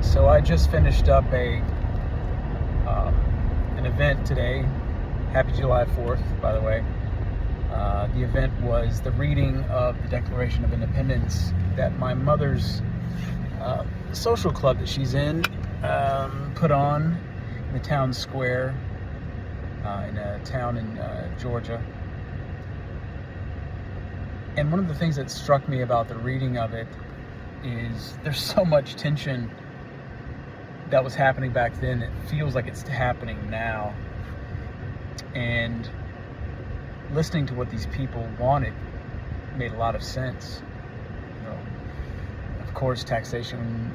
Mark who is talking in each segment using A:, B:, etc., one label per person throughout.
A: So I just finished up an event today. Happy July 4th, by the way. The event was the reading of the Declaration of Independence that my mother's social club that she's in put on in the town square in a town in Georgia. And one of the things that struck me about the reading of it is there's so much tension that was happening back then. It feels like it's happening now. And listening to what these people wanted made a lot of sense. You know, of course, taxation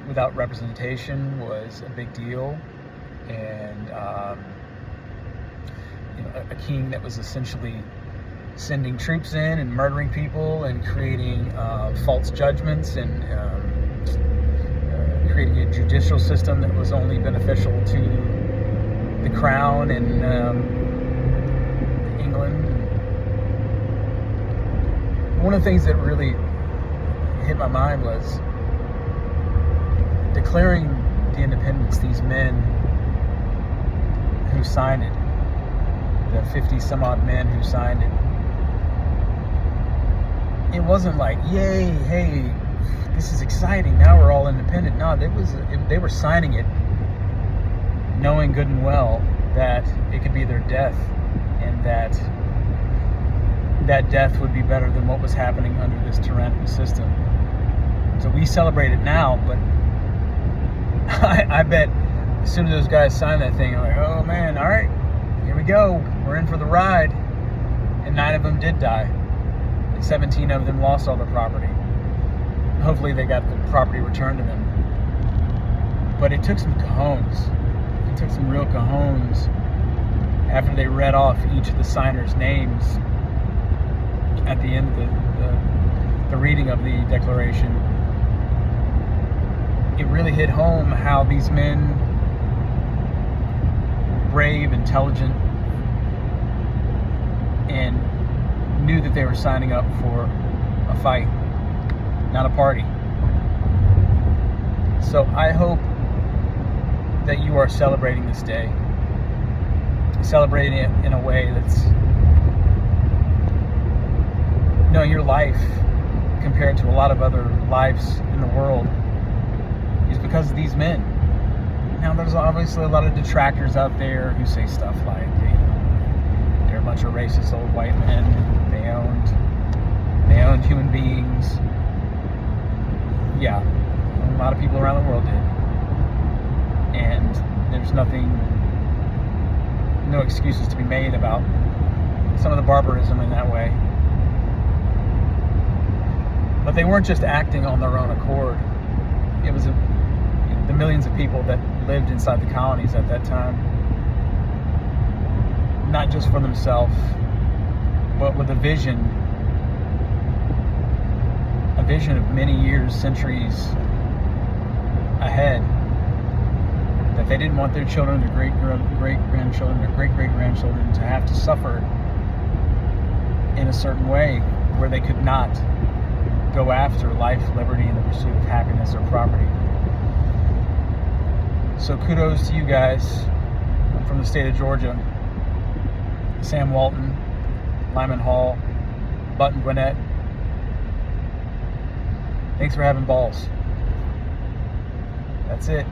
A: without representation was a big deal, and a king that was essentially sending troops in and murdering people and creating false judgments and creating a judicial system that was only beneficial to the crown and England. One of the things that really hit my mind was declaring the independence. These men who signed it, the 50 some odd men who signed it, it wasn't like, yay, hey, this is exciting, now we're all independent. No, they were signing it knowing good and well that it could be their death, and that death would be better than what was happening under this tyrannical system. So we celebrate it now, but I bet as soon as those guys signed that thing, I'm like, oh man, all right, here we go, we're in for the ride. And 9 of them did die. 17 of them lost all their property. Hopefully they got the property returned to them. But it took some cojones. It took some real cojones after they read off each of the signers' names at the end of the reading of the Declaration. It really hit home how these men were brave, intelligent, and knew that they were signing up for a fight, not a party. So I hope that you are celebrating this day, celebrating it in a way that's, your life compared to a lot of other lives in the world is because of these men. Now, there's obviously a lot of detractors out there who say stuff like, they're a bunch of racist old white men. They owned human beings. Yeah, a lot of people around the world did. And there's no excuses to be made about some of the barbarism in that way. But they weren't just acting on their own accord. It was the millions of people that lived inside the colonies at that time, not just for themselves, but with a vision of many years, centuries ahead, that they didn't want their children, their great-grandchildren, their great-great-grandchildren to have to suffer in a certain way where they could not go after life, liberty, and the pursuit of happiness or property. So kudos to you guys from the state of Georgia. Sam Walton, Lyman Hall, Button Gwinnett. Thanks for having balls. That's it.